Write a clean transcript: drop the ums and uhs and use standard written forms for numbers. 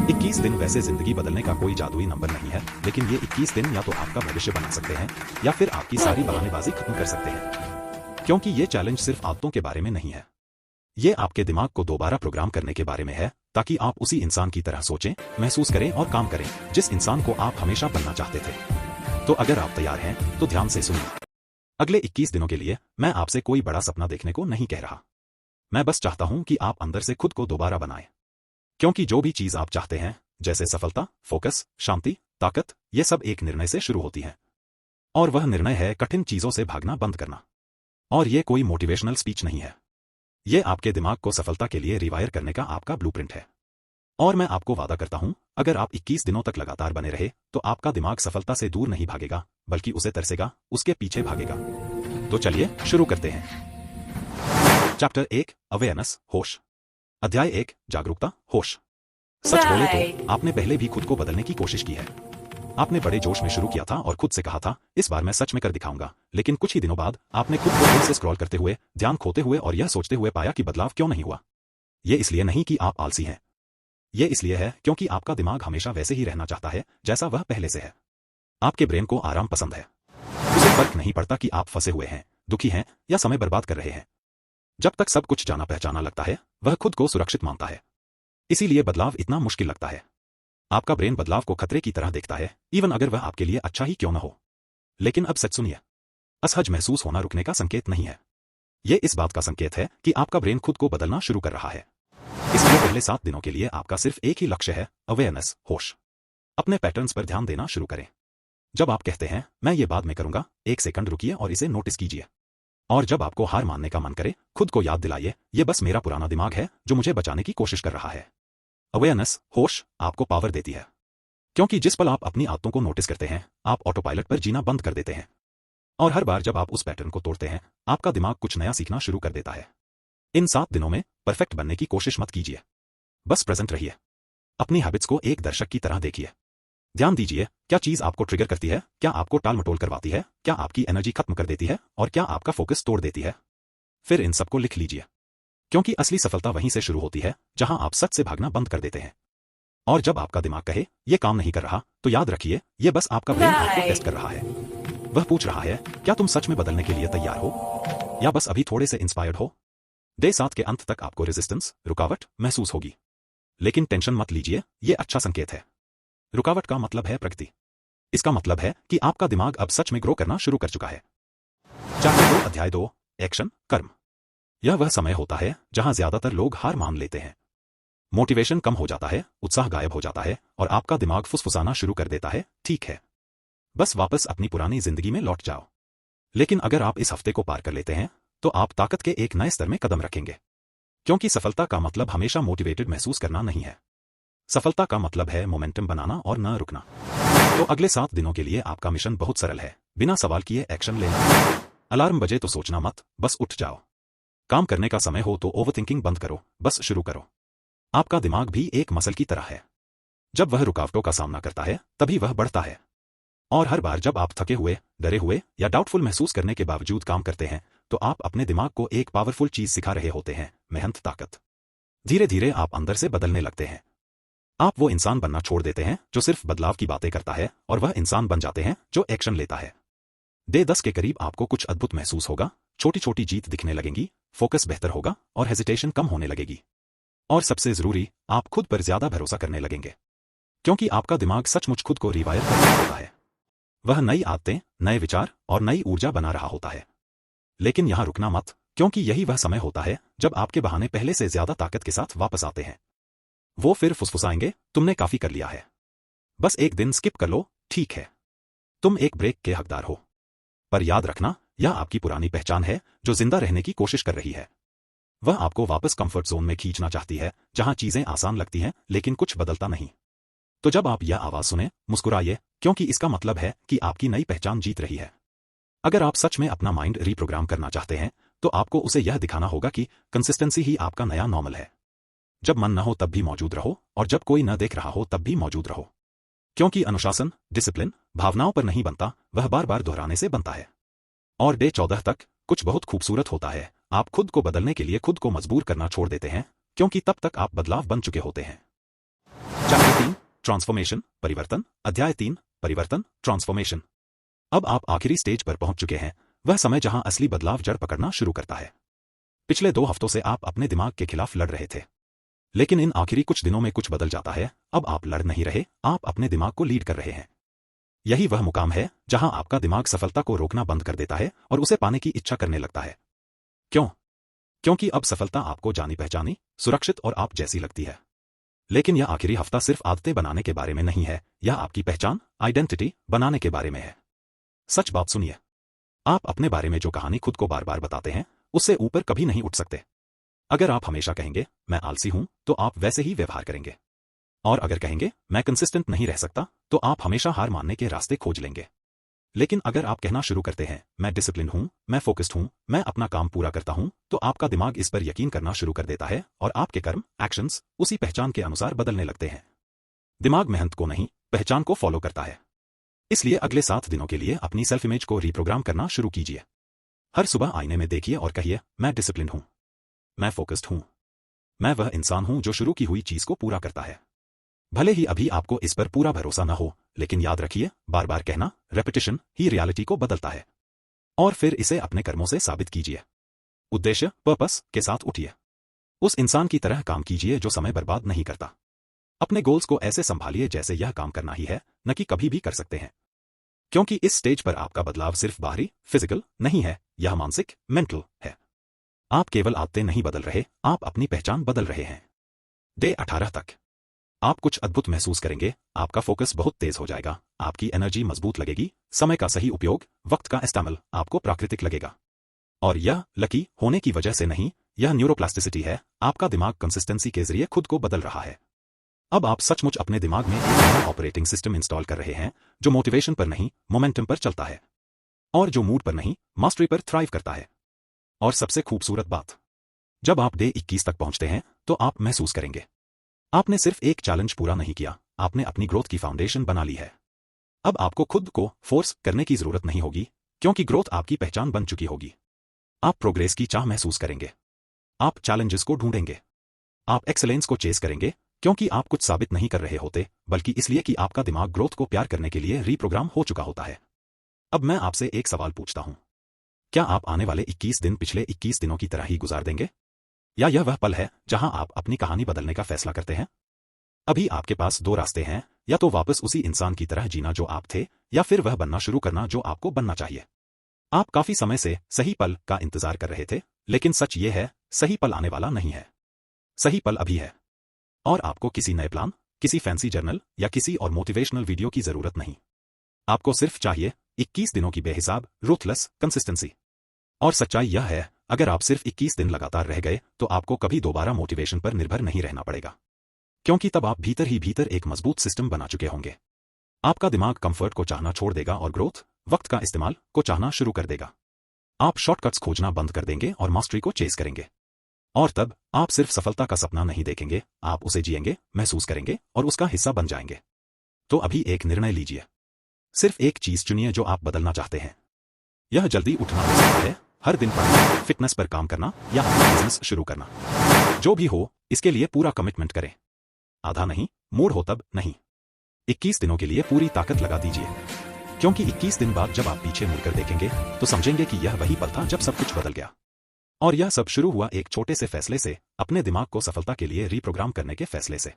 21 दिन वैसे जिंदगी बदलने का कोई जादुई नंबर नहीं है, लेकिन ये 21 दिन या तो आपका भविष्य बना सकते हैं या फिर आपकी सारी बहानेबाजी खत्म कर सकते हैं। क्योंकि ये चैलेंज सिर्फ आदतों के बारे में नहीं है, ये आपके दिमाग को दोबारा प्रोग्राम करने के बारे में है, ताकि आप उसी इंसान की तरह सोचें, महसूस करें और काम करें जिस इंसान को आप हमेशा बनना चाहते थे। तो अगर आप तैयार हैं तो ध्यान से सुनिए। अगले 21 दिनों के लिए मैं आपसे कोई बड़ा सपना देखने को नहीं कह रहा। मैं बस चाहता हूं कि आप अंदर से खुद को दोबारा बनाएं। क्योंकि जो भी चीज आप चाहते हैं, जैसे सफलता, फोकस, शांति, ताकत, ये सब एक निर्णय से शुरू होती है। और वह निर्णय है कठिन चीजों से भागना बंद करना। और ये कोई मोटिवेशनल स्पीच नहीं है, ये आपके दिमाग को सफलता के लिए रिवायर करने का आपका ब्लूप्रिंट है। और मैं आपको वादा करता हूं, अगर आप 21 दिनों तक लगातार बने रहे तो आपका दिमाग सफलता से दूर नहीं भागेगा, बल्कि उसे तरसेगा, उसके पीछे भागेगा। तो चलिए शुरू करते हैं। चैप्टर 1, अवेयरनेस, होश। अध्याय 1, जागरूकता, होश। सच बोले तो आपने पहले भी खुद को बदलने की कोशिश की है। आपने बड़े जोश में शुरू किया था और खुद से कहा था, इस बार मैं सच में कर दिखाऊंगा। लेकिन कुछ ही दिनों बाद आपने खुद को फिर से स्क्रॉल करते हुए, ध्यान खोते हुए और यह सोचते हुए पाया कि बदलाव क्यों नहीं हुआ। ये इसलिए नहीं कि आप आलसी हैं, ये इसलिए है क्योंकि आपका दिमाग हमेशा वैसे ही रहना चाहता है जैसा वह पहले से है। आपके ब्रेन को आराम पसंद है, उसे फर्क नहीं पड़ता कि आप फंसे हुए हैं, दुखी हैं या समय बर्बाद कर रहे हैं। जब तक सब कुछ जाना पहचाना लगता है, वह खुद को सुरक्षित मानता है। इसीलिए बदलाव इतना मुश्किल लगता है। आपका ब्रेन बदलाव को खतरे की तरह देखता है, इवन अगर वह आपके लिए अच्छा ही क्यों न हो। लेकिन अब सच सुनिए, असहज महसूस होना रुकने का संकेत नहीं है, ये इस बात का संकेत है कि आपका ब्रेन खुद को बदलना शुरू कर रहा है। इसलिए पहले 7 दिनों के लिए आपका सिर्फ एक ही लक्ष्य है, अवेयरनेस, होश। अपने पैटर्न्स पर ध्यान देना शुरू करें। जब आप कहते हैं मैं ये बाद में करूंगा, 1 सेकंड रुकिए और इसे नोटिस कीजिए। और जब आपको हार मानने का मन करे, खुद को याद दिलाइए, ये बस मेरा पुराना दिमाग है जो मुझे बचाने की कोशिश कर रहा है। अवेयरनेस, होश, आपको पावर देती है। क्योंकि जिस पल आप अपनी आदतों को नोटिस करते हैं, आप ऑटो पायलट पर जीना बंद कर देते हैं। और हर बार जब आप उस पैटर्न को तोड़ते हैं, आपका दिमाग कुछ नया सीखना शुरू कर देता है। इन 7 दिनों में परफेक्ट बनने की कोशिश मत कीजिए, बस प्रेजेंट रहिए। अपनी हैबिट्स को एक दर्शक की तरह देखिए। ध्यान दीजिए, क्या चीज आपको ट्रिगर करती है, क्या आपको टालमटोल करवाती है, क्या आपकी एनर्जी खत्म कर देती है और क्या आपका फोकस तोड़ देती है। फिर इन सबको लिख लीजिए, क्योंकि असली सफलता वहीं से शुरू होती है जहां आप सच से भागना बंद कर देते हैं। और जब आपका दिमाग कहे ये काम नहीं कर रहा, तो याद रखिए, ये बस आपका ब्रेन आपको टेस्ट कर रहा है। वह पूछ रहा है, क्या तुम सच में बदलने के लिए तैयार हो या बस अभी थोड़े से इंस्पायर्ड हो। डे 7 के अंत तक आपको रेजिस्टेंस, रुकावट महसूस होगी। लेकिन टेंशन मत लीजिए, ये अच्छा संकेत है। रुकावट का मतलब है प्रगति। इसका मतलब है कि आपका दिमाग अब सच में ग्रो करना शुरू कर चुका है। चैप्टर 2, अध्याय 2, एक्शन, कर्म। यह वह समय होता है जहां ज्यादातर लोग हार मान लेते हैं। मोटिवेशन कम हो जाता है, उत्साह गायब हो जाता है और आपका दिमाग फुसफुसाना शुरू कर देता है, ठीक है, बस वापस अपनी पुरानी जिंदगी में लौट जाओ। लेकिन अगर आप इस हफ्ते को पार कर लेते हैं, तो आप ताकत के एक नए स्तर में कदम रखेंगे। क्योंकि सफलता का मतलब हमेशा मोटिवेटेड महसूस करना नहीं है। सफलता का मतलब है मोमेंटम बनाना और न रुकना। तो अगले 7 दिनों के लिए आपका मिशन बहुत सरल है, बिना सवाल किए एक्शन लेना। अलार्म बजे तो सोचना मत, बस उठ जाओ। काम करने का समय हो तो ओवरथिंकिंग बंद करो, बस शुरू करो। आपका दिमाग भी एक मसल की तरह है, जब वह रुकावटों का सामना करता है तभी वह बढ़ता है। और हर बार जब आप थके हुए, डरे हुए या डाउटफुल महसूस करने के बावजूद काम करते हैं, तो आप अपने दिमाग को एक पावरफुल चीज सिखा रहे होते हैं, मेहनत, ताकत। धीरे धीरे आप अंदर से बदलने लगते हैं। आप वो इंसान बनना छोड़ देते हैं जो सिर्फ बदलाव की बातें करता है और वह इंसान बन जाते हैं जो एक्शन लेता है। डे 10 के करीब आपको कुछ अद्भुत महसूस होगा, छोटी छोटी जीत दिखने लगेंगी, फोकस बेहतर होगा और हेजिटेशन कम होने लगेगी। और सबसे जरूरी, आप खुद पर ज्यादा भरोसा करने लगेंगे। क्योंकि आपका दिमाग सचमुच खुद को रिवायर कर रहा होता है। वह नई आदतें, नए विचार और नई ऊर्जा बना रहा होता है। लेकिन यहां रुकना मत, क्योंकि यही वह समय होता है जब आपके बहाने पहले से ज्यादा ताकत के साथ वापस आते हैं। वो फिर फुसफुसाएंगे, तुमने काफी कर लिया है, बस एक दिन स्किप कर लो, ठीक है, तुम एक ब्रेक के हकदार हो। पर याद रखना, यह आपकी पुरानी पहचान है जो जिंदा रहने की कोशिश कर रही है। वह आपको वापस कंफर्ट जोन में खींचना चाहती है, जहां चीजें आसान लगती हैं लेकिन कुछ बदलता नहीं। तो जब आप यह आवाज सुने, मुस्कुराइए, क्योंकि इसका मतलब है कि आपकी नई पहचान जीत रही है। अगर आप सच में अपना माइंड रीप्रोग्राम करना चाहते हैं, तो आपको उसे यह दिखाना होगा कि कंसिस्टेंसी ही आपका नया नॉर्मल है। जब मन न हो तब भी मौजूद रहो, और जब कोई न देख रहा हो तब भी मौजूद रहो। क्योंकि अनुशासन, डिसिप्लिन, भावनाओं पर नहीं बनता, वह बार बार दोहराने से बनता है। और डे 14 तक कुछ बहुत खूबसूरत होता है, आप खुद को बदलने के लिए खुद को मजबूर करना छोड़ देते हैं, क्योंकि तब तक आप बदलाव बन चुके होते हैं। चैप्टर ट्रांसफॉर्मेशन, परिवर्तन, अध्याय 3, परिवर्तन, ट्रांसफॉर्मेशन। अब आप आखिरी स्टेज पर पहुंच चुके हैं, वह समय जहां असली बदलाव जड़ पकड़ना शुरू करता है। पिछले 2 हफ्तों से आप अपने दिमाग के खिलाफ लड़ रहे थे, लेकिन इन आखिरी कुछ दिनों में कुछ बदल जाता है। अब आप लड़ नहीं रहे, आप अपने दिमाग को लीड कर रहे हैं। यही वह मुकाम है जहां आपका दिमाग सफलता को रोकना बंद कर देता है और उसे पाने की इच्छा करने लगता है। क्यों? क्योंकि अब सफलता आपको जानी पहचानी, सुरक्षित और आप जैसी लगती है। लेकिन यह आखिरी हफ्ता सिर्फ आदतें बनाने के बारे में नहीं है, यह आपकी पहचान, आइडेंटिटी बनाने के बारे में है। सच बात सुनिए, आप अपने बारे में जो कहानी खुद को बार बार बताते हैं, उससे ऊपर कभी नहीं उठ सकते। अगर आप हमेशा कहेंगे मैं आलसी हूं, तो आप वैसे ही व्यवहार करेंगे। और अगर कहेंगे मैं कंसिस्टेंट नहीं रह सकता, तो आप हमेशा हार मानने के रास्ते खोज लेंगे। लेकिन अगर आप कहना शुरू करते हैं मैं डिसिप्लिन हूं, मैं फोकस्ड हूं, मैं अपना काम पूरा करता हूं, तो आपका दिमाग इस पर यकीन करना शुरू कर देता है और आपके कर्म, एक्शंस उसी पहचान के अनुसार बदलने लगते हैं। दिमाग मेहनत को नहीं, पहचान को फॉलो करता है। इसलिए अगले 7 दिनों के लिए अपनी सेल्फ इमेज को रीप्रोग्राम करना शुरू कीजिए। हर सुबह आईने में देखिए और कहिए मैं डिसिप्लिन हूं, मैं फोकस्ड हूं, मैं वह इंसान हूं जो शुरू की हुई चीज को पूरा करता है। भले ही अभी आपको इस पर पूरा भरोसा न हो, लेकिन याद रखिए, बार बार कहना, रेपिटेशन ही रियलिटी को बदलता है। और फिर इसे अपने कर्मों से साबित कीजिए। उद्देश्य, पर्पस के साथ उठिए। उस इंसान की तरह काम कीजिए जो समय बर्बाद नहीं करता। अपने गोल्स को ऐसे संभालिए जैसे यह काम करना ही है, न कि कभी भी कर सकते हैं। क्योंकि इस स्टेज पर आपका बदलाव सिर्फ बाहरी, फिजिकल नहीं है, यह मानसिक, मेंटल है। आप केवल आदतें नहीं बदल रहे, आप अपनी पहचान बदल रहे हैं। डे 18 तक आप कुछ अद्भुत महसूस करेंगे। आपका फोकस बहुत तेज हो जाएगा, आपकी एनर्जी मजबूत लगेगी, समय का सही उपयोग, वक्त का इस्तेमाल आपको प्राकृतिक लगेगा। और यह लकी होने की वजह से नहीं, यह न्यूरोप्लास्टिसिटी है। आपका दिमाग कंसिस्टेंसी के जरिए खुद को बदल रहा है। अब आप सचमुच अपने दिमाग में एक नया ऑपरेटिंग सिस्टम इंस्टॉल कर रहे हैं, जो मोटिवेशन पर नहीं, मोमेंटम पर चलता है, और जो मूड पर नहीं, मास्टरी पर थ्राइव करता है। और सबसे खूबसूरत बात, जब आप डे 21 तक पहुंचते हैं, तो आप महसूस करेंगे आपने सिर्फ एक चैलेंज पूरा नहीं किया, आपने अपनी ग्रोथ की फाउंडेशन बना ली है। अब आपको खुद को फोर्स करने की जरूरत नहीं होगी, क्योंकि ग्रोथ आपकी पहचान बन चुकी होगी। आप प्रोग्रेस की चाह महसूस करेंगे, आप चैलेंजेस को ढूंढेंगे, आप एक्सेलेंस को चेस करेंगे, क्योंकि आप कुछ साबित नहीं कर रहे होते, बल्कि इसलिए कि आपका दिमाग ग्रोथ को प्यार करने के लिए रीप्रोग्राम हो चुका होता है। अब मैं आपसे एक सवाल पूछता हूं, क्या आप आने वाले 21 दिन पिछले 21 दिनों की तरह ही गुजार देंगे? या यह वह पल है जहां आप अपनी कहानी बदलने का फैसला करते हैं? अभी आपके पास 2 रास्ते हैं, या तो वापस उसी इंसान की तरह जीना जो आप थे, या फिर वह बनना शुरू करना जो आपको बनना चाहिए। आप काफी समय से सही पल का इंतजार कर रहे थे, लेकिन सच ये है, सही पल आने वाला नहीं है। सही पल अभी है। और आपको किसी नए प्लान, किसी फैंसी जर्नल या किसी और मोटिवेशनल वीडियो की जरूरत नहीं। आपको सिर्फ चाहिए 21 दिनों की बेहिसाब, रूथलेस कंसिस्टेंसी। और सच्चाई यह है, अगर आप सिर्फ 21 दिन लगातार रह गए, तो आपको कभी दोबारा मोटिवेशन पर निर्भर नहीं रहना पड़ेगा। क्योंकि तब आप भीतर ही भीतर एक मजबूत सिस्टम बना चुके होंगे। आपका दिमाग कंफर्ट को चाहना छोड़ देगा और ग्रोथ, वक्त का इस्तेमाल को चाहना शुरू कर देगा। आप शॉर्टकट्स खोजना बंद कर देंगे और मास्टरी को चेस करेंगे। और तब आप सिर्फ सफलता का सपना नहीं देखेंगे, आप उसे जिएंगे, महसूस करेंगे और उसका हिस्सा बन जाएंगे। तो अभी एक निर्णय लीजिए। सिर्फ एक चीज चुनिए जो आप बदलना चाहते हैं। यह जल्दी उठना हो सकता है, हर दिन पढ़ना, फिटनेस पर काम करना, या अपना बिजनेस शुरू करना। जो भी हो, इसके लिए पूरा कमिटमेंट करें। आधा नहीं, मूड हो तब नहीं। 21 दिनों के लिए पूरी ताकत लगा दीजिए। क्योंकि 21 दिन बाद जब आप पीछे मुड़कर देखेंगे, तो समझेंगे कि यह वही पल था जब सब कुछ बदल गया। और यह सब शुरू हुआ एक छोटे से फैसले से, अपने दिमाग को सफलता के लिए रीप्रोग्राम करने के फैसले से।